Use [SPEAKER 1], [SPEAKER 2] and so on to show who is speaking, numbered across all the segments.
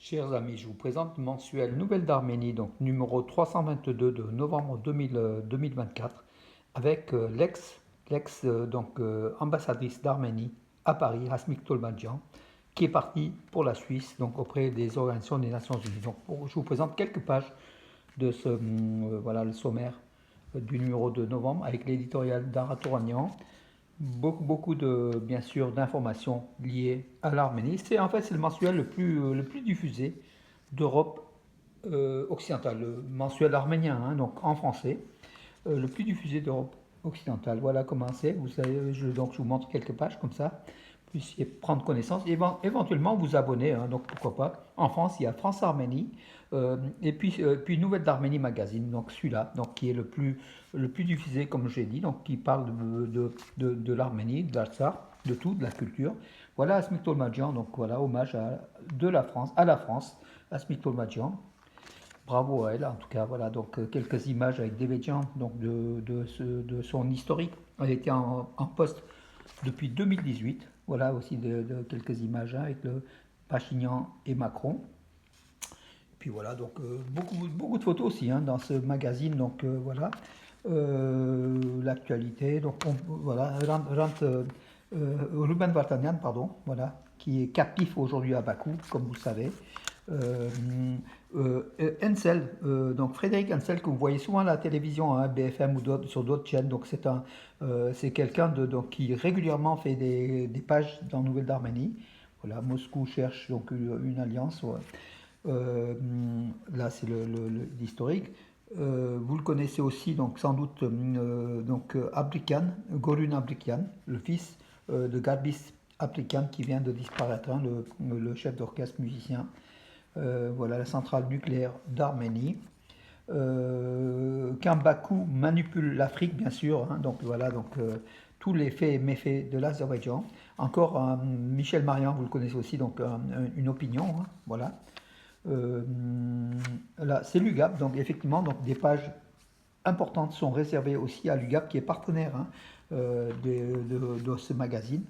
[SPEAKER 1] Chers amis, je vous présente le mensuel Nouvelles d'Arménie, donc numéro 322 de novembre 2024, avec ambassadrice d'Arménie à Paris, Hasmik Tolmadjian, qui est partie pour la Suisse, donc auprès des organisations des Nations Unies. Donc, je vous présente quelques pages de voilà, le sommaire du numéro de novembre, avec l'éditorial d'Ara Touragnan. Beaucoup de, bien sûr, d'informations liées à l'Arménie. C'est le mensuel le plus diffusé d'Europe occidentale, le mensuel arménien, hein, donc en français, le plus diffusé d'Europe occidentale. Voilà comment c'est. Vous savez, donc je vous montre quelques pages comme ça, vous puissiez prendre connaissance et éventuellement vous abonner. Hein, donc pourquoi pas. En France, il y a France Arménie et puis Nouvelle d'Arménie Magazine. Donc celui-là, donc qui est le plus diffusé, comme j'ai dit, donc qui parle de l'Arménie, de l'Artsakh, de tout, de la culture. Voilà Asmik Tolmadjian, donc voilà, hommage à la France, Asmik Tolmadjian. Bravo à elle, en tout cas, voilà, donc quelques images avec Devedjian, donc de son historique. Elle était en poste depuis 2018, voilà aussi de quelques images hein, avec le Pachignan et Macron. Puis voilà, donc beaucoup de photos aussi hein, dans ce magazine, donc voilà, l'actualité, donc voilà, Ruben Vartanian, pardon, voilà, qui est captif aujourd'hui à Bakou, comme vous le savez. Euh, Hensel, donc Frédéric Hensel, que vous voyez souvent à la télévision, hein, BFM ou sur d'autres chaînes, donc c'est quelqu'un donc, qui régulièrement fait des pages dans Nouvelle d'Arménie. Voilà, Moscou cherche donc une alliance. Ouais. Euh, Là, c'est l'historique. Vous le connaissez aussi, donc sans doute, Abrikan, Gorun Abrikan, le fils de Garbis Abrikan qui vient de disparaître, hein, le chef d'orchestre musicien. Voilà la centrale nucléaire d'Arménie. Quand Bakou manipule l'Afrique, bien sûr, hein, donc voilà, tous les faits et méfaits de l'Azerbaïdjan. Encore Michel Marian, vous le connaissez aussi, donc une opinion, hein, voilà. Euh, Là, c'est l'UGAP, donc effectivement, donc des pages importantes sont réservées aussi à l'UGAP qui est partenaire hein, de ce magazine.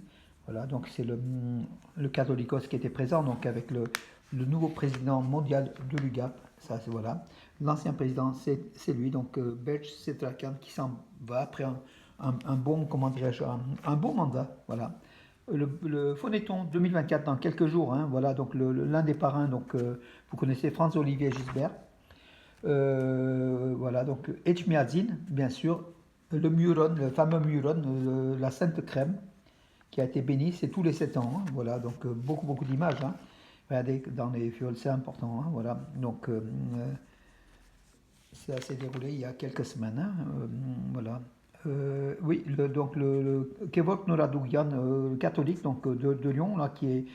[SPEAKER 1] Voilà, donc c'est le Catholicos qui était présent, donc avec le nouveau président mondial de l'UGAP. Ça, c'est voilà. L'ancien président, c'est lui, donc Belge Setrakan, qui s'en va après un bon, comment dirais-je, un bon mandat. Voilà. Le Phonéton 2024 dans quelques jours, hein, voilà, donc l'un des parrains, donc vous connaissez Franz-Olivier Gisbert, voilà, donc Etchmiadzin, bien sûr, le Muron, le fameux Muron, la Sainte Crème, qui a été bénie, c'est tous les 7 ans, hein, voilà, donc beaucoup d'images, hein. Regardez, dans les fioles, c'est important, hein, voilà, donc ça s'est déroulé il y a quelques semaines, hein, voilà. Oui, donc le Kevok Noradougian, catholique donc de Lyon, là, qui est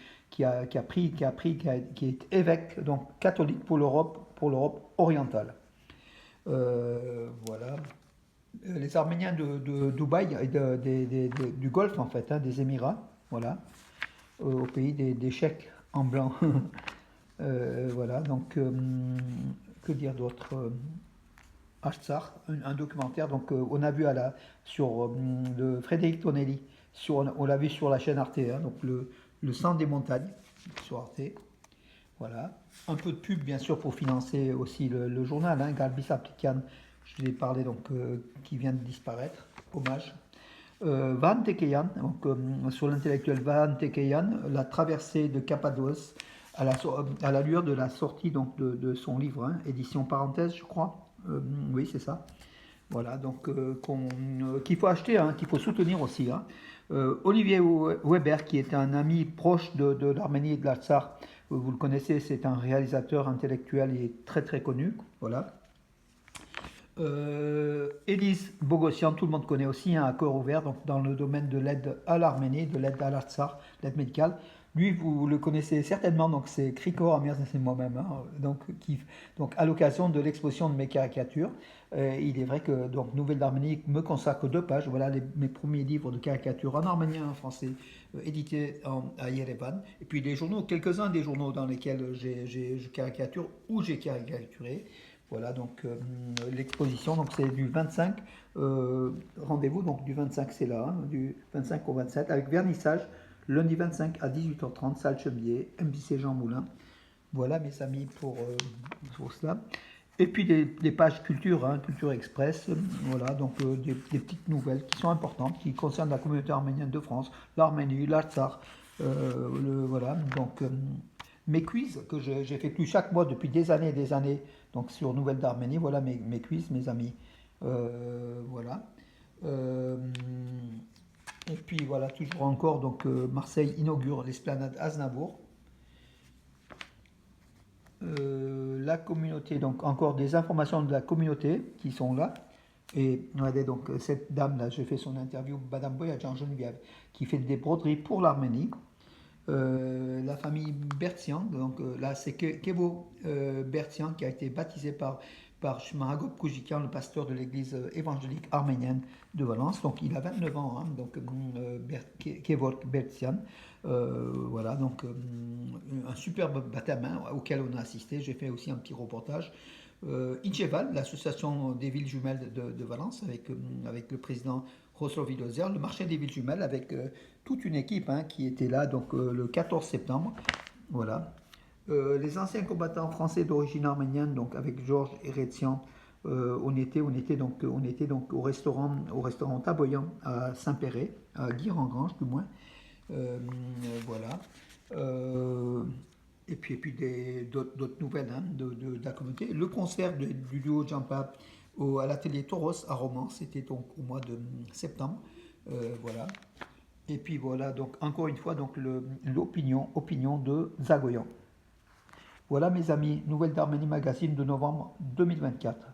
[SPEAKER 1] évêque donc catholique pour l'Europe orientale. Voilà. Les Arméniens de Dubaï et du Golfe en fait, hein, des Émirats, voilà, au pays des cheikhs en blanc. Voilà, donc que dire d'autre Artsakh, un documentaire. Donc, on a vu sur de Frédéric Tonelli, on l'a vu sur la chaîne Arte, hein, donc le sang des montagnes sur Arte. Voilà. Un peu de pub, bien sûr, pour financer aussi le journal, hein, Galbis Applican, je vous ai parlé, donc, qui vient de disparaître. Hommage. Van Tekeyan, donc, sur l'intellectuel Van Tekeyan, la traversée de Cappadoce à la lueur de la sortie donc, son livre, hein, édition parenthèse, je crois. Oui, c'est ça. Voilà, donc qu'il faut acheter, hein, qu'il faut soutenir aussi. Hein. Olivier Weber, qui est un ami proche de l'Arménie et de l'Artsakh, vous le connaissez, c'est un réalisateur intellectuel et très connu. Voilà. Élise Bogossian, tout le monde connaît aussi, un accord ouvert donc dans le domaine de l'aide à l'Arménie, de l'aide à l'Artsakh, l'aide médicale. Lui, vous le connaissez certainement, donc c'est Krikor Amirs, c'est moi-même, hein, donc à l'occasion de l'exposition de mes caricatures. Il est vrai que donc Nouvelle d'Arménie me consacre 2 pages, voilà mes premiers livres de caricatures en arménien et en français, édités à Yerevan. Et puis des journaux, quelques-uns des journaux dans lesquels je caricature ou j'ai caricaturé. Voilà, donc l'exposition, donc c'est du 25, rendez-vous, donc du 25 c'est là, hein, du 25 au 27, avec vernissage, lundi 25 à 18h30, salle Chebier, MBC Jean Moulin. Voilà mes amis pour cela. Et puis des pages culture, hein, Culture Express, voilà, donc des petites nouvelles qui sont importantes, qui concernent la communauté arménienne de France, l'Arménie, l'Artsakh, voilà, donc mes quiz que j'effectue chaque mois depuis des années, donc sur Nouvelles d'Arménie, voilà mes quiz, mes amis. Voilà. Euh, et puis voilà, toujours encore, donc Marseille inaugure l'esplanade Aznavour. La communauté, donc encore des informations de la communauté qui sont là. Et regardez, donc cette dame-là, j'ai fait son interview, Madame Boyadjan Geneviève, qui fait des broderies pour l'Arménie. La famille Bertian, donc là c'est Kevo Bertian qui a été baptisé par Shmaragop Koujikian, le pasteur de l'église évangélique arménienne de Valence. Donc il a 29 ans, hein, donc Kevo Bertian. Voilà, donc un superbe baptême hein, auquel on a assisté. J'ai fait aussi un petit reportage. Incheval, l'association des villes jumelles de Valence, avec le président Roslo Vidozer, le marché des villes jumelles, avec toute une équipe hein, qui était là donc, le 14 septembre. Voilà. Les anciens combattants français d'origine arménienne, donc avec Georges Eretsian, on était donc au restaurant Taboyan à Saint-Péret, à Guirangange du moins. Voilà. Euh, et puis d'autres nouvelles hein, de la communauté. Le concert du duo Jampa à l'atelier Toros à Romans, c'était donc au mois de septembre. Voilà. Et puis voilà, donc encore une fois, donc opinion de Zagoyan. Voilà mes amis, Nouvelles d'Arménie Magazine de novembre 2024.